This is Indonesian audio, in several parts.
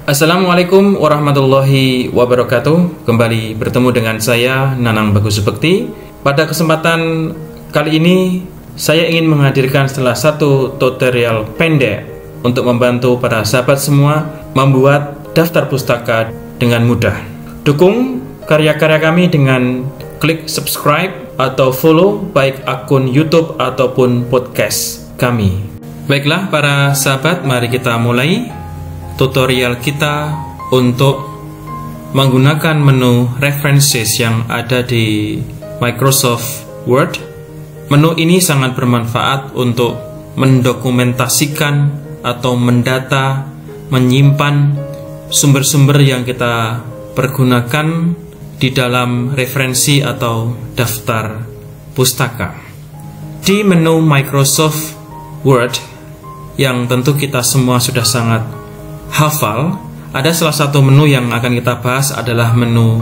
Assalamualaikum warahmatullahi wabarakatuh. Kembali bertemu dengan saya, Nanang Bagus Bekti. Pada kesempatan kali ini saya ingin menghadirkan salah satu tutorial pendek untuk membantu para sahabat semua membuat daftar pustaka dengan mudah. Dukung karya-karya kami dengan klik subscribe atau follow baik akun YouTube ataupun podcast kami. Baiklah para sahabat, mari kita mulai tutorial kita untuk menggunakan menu references yang ada di Microsoft Word. Menu ini sangat bermanfaat untuk mendokumentasikan atau mendata, menyimpan sumber-sumber yang kita pergunakan di dalam referensi atau daftar pustaka. Di menu Microsoft Word yang tentu kita semua sudah sangat hafal, ada salah satu menu yang akan kita bahas adalah menu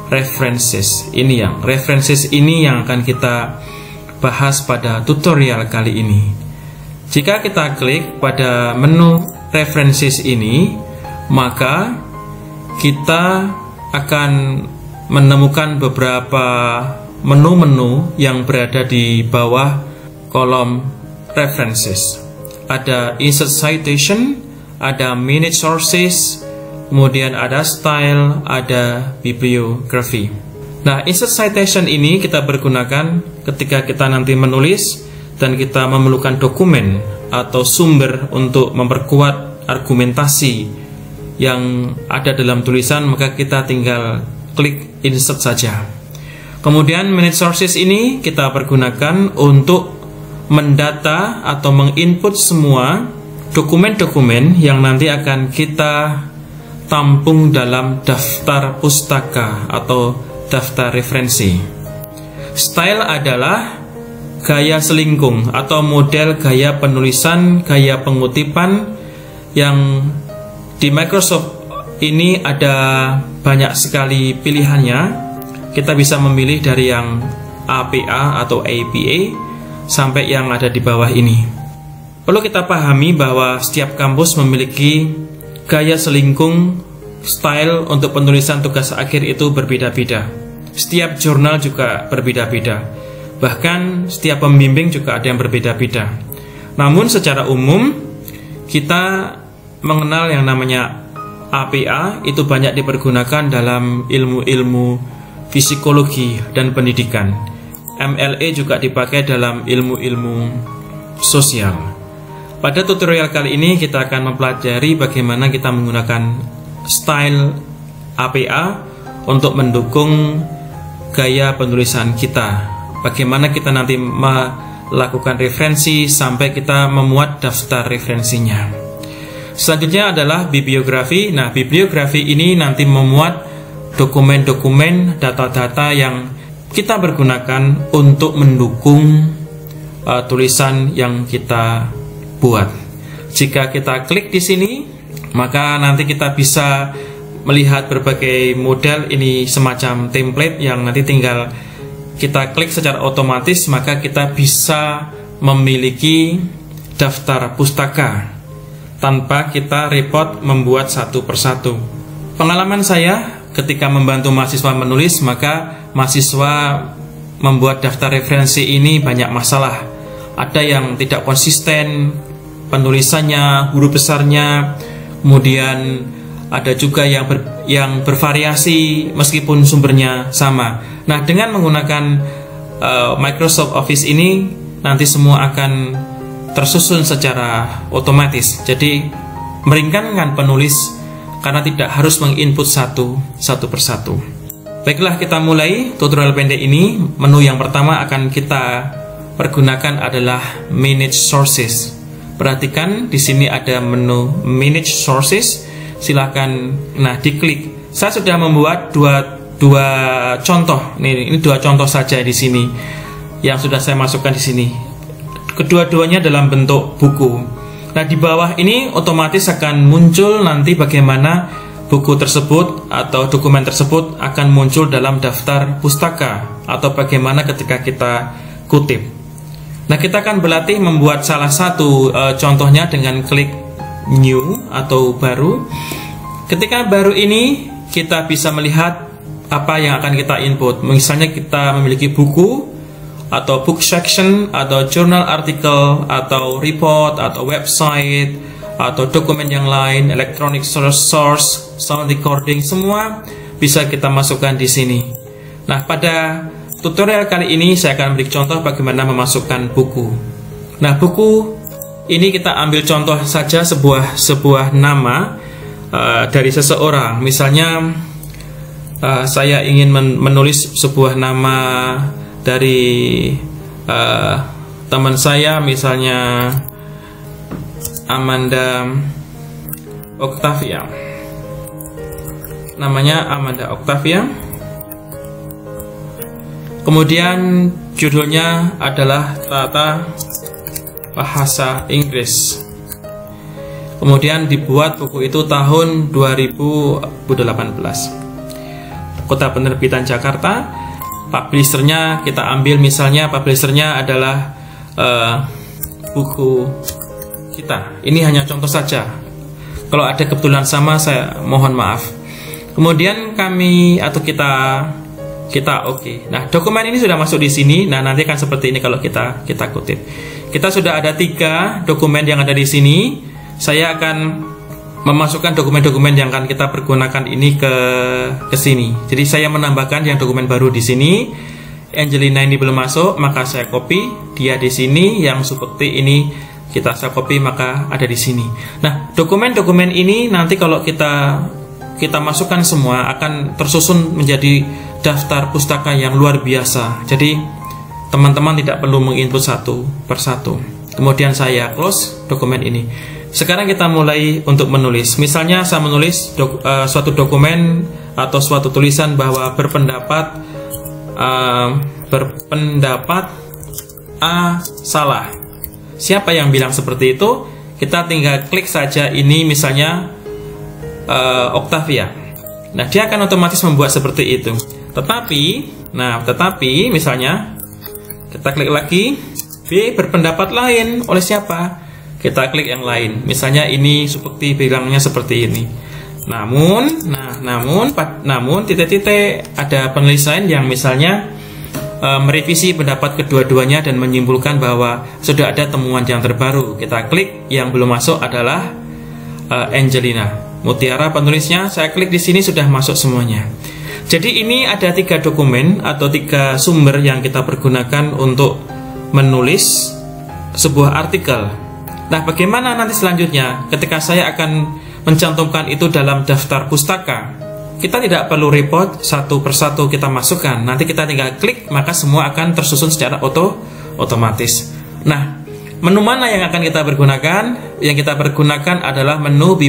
references. References ini yang akan kita bahas pada tutorial kali ini. Jika kita klik pada menu references ini, maka kita akan menemukan beberapa menu-menu yang berada di bawah kolom references. Ada insert citation, ada minute sources, kemudian ada style, ada bibliography. Nah, insert citation ini kita pergunakan ketika kita nanti menulis dan kita memerlukan dokumen atau sumber untuk memperkuat argumentasi yang ada dalam tulisan, maka kita tinggal klik insert saja. Kemudian minute sources ini kita pergunakan untuk mendata atau menginput semua dokumen-dokumen yang nanti akan kita tampung dalam daftar pustaka atau daftar referensi. Style adalah gaya selingkung atau model gaya penulisan, gaya pengutipan yang di Microsoft ini ada banyak sekali pilihannya. Kita bisa memilih dari yang APA atau APA sampai yang ada di bawah ini. Perlu kita pahami bahwa setiap kampus memiliki gaya selingkung, style untuk penulisan tugas akhir itu berbeda-beda. Setiap jurnal juga berbeda-beda. Bahkan setiap pembimbing juga ada yang berbeda-beda. Namun secara umum kita mengenal yang namanya APA itu banyak dipergunakan dalam ilmu-ilmu psikologi dan pendidikan. MLA juga dipakai dalam ilmu-ilmu sosial. Pada tutorial kali ini kita akan mempelajari bagaimana kita menggunakan style APA untuk mendukung gaya penulisan kita. Bagaimana kita nanti melakukan referensi sampai kita memuat daftar referensinya. Selanjutnya adalah bibliografi. Nah, bibliografi ini nanti memuat dokumen-dokumen, data-data yang kita pergunakan untuk mendukung tulisan yang kita buat. Jika kita klik di sini, maka nanti kita bisa melihat berbagai model. Ini semacam template yang nanti tinggal kita klik secara otomatis, maka kita bisa memiliki daftar pustaka tanpa kita repot membuat satu persatu. Pengalaman saya ketika membantu mahasiswa menulis, maka mahasiswa membuat daftar referensi ini banyak masalah. Ada yang tidak konsisten penulisannya, huruf besarnya, kemudian ada juga yang bervariasi meskipun sumbernya sama. Nah, dengan menggunakan Microsoft Office ini nanti semua akan tersusun secara otomatis. Jadi meringankan penulis karena tidak harus menginput satu persatu. Baiklah, kita mulai tutorial pendek ini. Menu yang pertama akan kita pergunakan adalah minute sources. Perhatikan di sini ada menu minute sources. Silakan diklik. Saya sudah membuat dua contoh. Ini dua contoh saja di sini yang sudah saya masukkan di sini. Kedua-duanya dalam bentuk buku. Nah, di bawah ini otomatis akan muncul nanti bagaimana buku tersebut atau dokumen tersebut akan muncul dalam daftar pustaka atau bagaimana ketika kita kutip. Nah, kita akan berlatih membuat salah satu contohnya dengan klik new atau baru. ketika baru ini kita bisa melihat apa yang akan kita input. Misalnya kita memiliki buku atau book section atau journal artikel atau report atau website atau dokumen yang lain, electronic source, sound recording, semua bisa kita masukkan di sini. Nah, pada tutorial kali ini saya akan beri contoh bagaimana memasukkan buku. Nah, buku ini kita ambil contoh saja sebuah nama dari seseorang. Misalnya saya ingin menulis sebuah nama dari teman saya, misalnya Amanda Octavia. Namanya Amanda Octavia. Kemudian judulnya adalah Tata Bahasa Inggris. Kemudian dibuat buku itu tahun 2018. Kota penerbitan Jakarta. Publishernya kita ambil, misalnya publishernya adalah buku kita. Ini hanya contoh saja. Kalau ada kebetulan sama, saya mohon maaf. Kemudian kita oke. Nah, dokumen ini sudah masuk di sini. Nah, nanti akan seperti ini kalau kita kutip. Kita sudah ada 3 dokumen yang ada di sini. Saya akan memasukkan dokumen-dokumen yang akan kita pergunakan ini ke sini. Jadi saya menambahkan yang dokumen baru di sini. Angelina ini belum masuk, maka saya copy. Dia di sini, yang seperti ini saya copy, maka ada di sini. Nah, dokumen-dokumen ini nanti kalau kita masukkan semua akan tersusun menjadi daftar pustaka yang luar biasa. Jadi teman-teman tidak perlu menginput satu persatu. Kemudian saya close dokumen ini. Sekarang kita mulai untuk menulis. Misalnya saya menulis suatu dokumen atau suatu tulisan bahwa berpendapat A salah. Siapa yang bilang seperti itu? Kita tinggal klik saja ini, misalnya Octavia. Nah, dia akan otomatis membuat seperti itu. Tetapi misalnya kita klik lagi, B berpendapat lain oleh siapa? Kita klik yang lain. Misalnya ini seperti bilangnya seperti ini. Namun titik-titik ada penulis lain yang misalnya merevisi pendapat kedua-duanya dan menyimpulkan bahwa sudah ada temuan yang terbaru. Kita klik, yang belum masuk adalah Angelina Mutiara penulisnya. Saya klik di sini, sudah masuk semuanya. Jadi ini ada 3 dokumen atau 3 sumber yang kita pergunakan untuk menulis sebuah artikel. Nah, bagaimana nanti selanjutnya ketika saya akan mencantumkan itu dalam daftar pustaka? Kita tidak perlu report satu persatu kita masukkan. Nanti kita tinggal klik, maka semua akan tersusun secara otomatis. Nah, menu mana yang akan kita pergunakan? Yang kita pergunakan adalah menu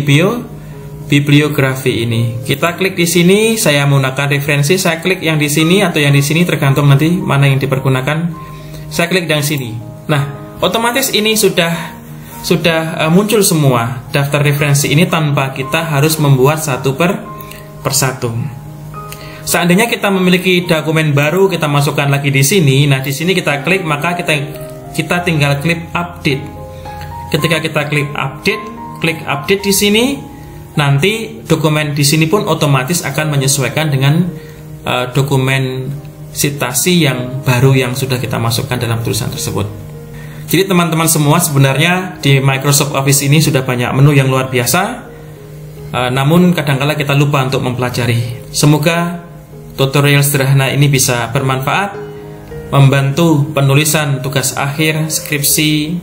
bibliografi ini. Kita klik di sini, saya menggunakan referensi, saya klik yang di sini atau yang di sini, tergantung nanti mana yang dipergunakan. Saya klik dari sini. Nah, otomatis ini sudah muncul semua daftar referensi ini tanpa kita harus membuat satu persatu. Seandainya kita memiliki dokumen baru, kita masukkan lagi di sini. Nah, di sini kita klik, maka kita tinggal klik update. Ketika kita klik update di sini, nanti dokumen di sini pun otomatis akan menyesuaikan dengan dokumen citasi yang baru yang sudah kita masukkan dalam tulisan tersebut. Jadi teman-teman semua, sebenarnya di Microsoft Office ini sudah banyak menu yang luar biasa, namun kadang-kala kita lupa untuk mempelajari. Semoga tutorial sederhana ini bisa bermanfaat, membantu penulisan tugas akhir, skripsi,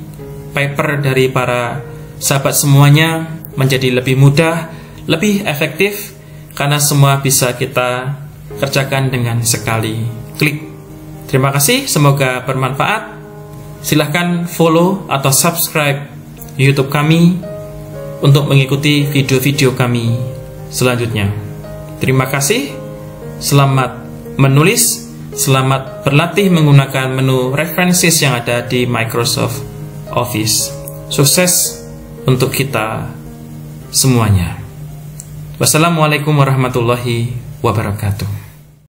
paper dari para sahabat semuanya menjadi lebih mudah, lebih efektif, karena semua bisa kita kerjakan dengan sekali klik. Terima kasih, semoga bermanfaat. Silahkan follow atau subscribe YouTube kami untuk mengikuti video-video kami selanjutnya. Terima kasih, selamat menulis, selamat berlatih menggunakan menu references yang ada di Microsoft Office. Sukses untuk kita semuanya. Wassalamualaikum warahmatullahi wabarakatuh.